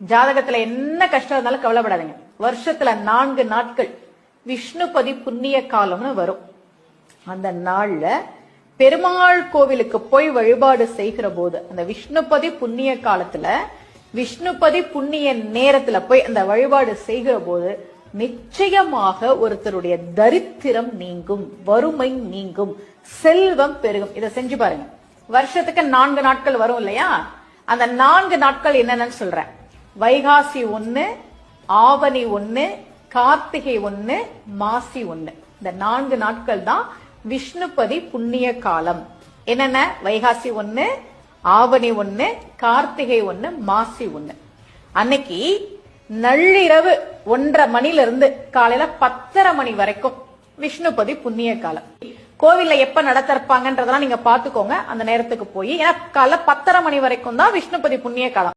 ஜாதகத்துல என்ன கஷ்டம் இருந்தாலும் கவலைப்படாதீங்க. வருஷத்துல 4 நாட்கள் விஷ்ணுபதி புண்ணிய காலம்னு வரும். அந்த நாள்ல பெருமாள் கோவிலுக்கு போய் வழிபாடு செய்கிற போது, அந்த விஷ்ணுபதி புண்ணிய காலத்துல விஷ்ணுபதி புண்ணிய நேரத்துல போய் அந்த வழிபாடு செய்கிற போது நிச்சயமாக ஒருத்தருடைய தரித்திரம் நீங்கும், வறுமை நீங்கும், செல்வம் பெருகும். இதை செஞ்சு பாருங்க. வருஷத்துக்கு 4 நாட்கள் வரும் இல்லையா? அந்த 4 நாட்கள் என்னன்னு சொல்றேன். வைகாசி 1, ஆவணி 1, கார்த்திகை 1, மாசி 1. இந்த 4 நாட்கள் தான் விஷ்ணுபதி புண்ணிய காலம். என்னென்ன? வைகாசி 1, ஆவணி 1, கார்த்திகை 1, மாசி 1. அன்னைக்கு நள்ளிரவு 1:30 மணில இருந்து காலையில 10:30 மணி வரைக்கும் விஷ்ணுபதி புண்ணிய காலம். கோவில்ல எப்ப நடத்திருப்பாங்கன்றதெல்லாம் நீங்க பாத்துக்கோங்க. அந்த நேரத்துக்கு போய், ஏன்னா காலைல 10:30 மணி வரைக்கும் தான் விஷ்ணுபதி புண்ணிய காலம்.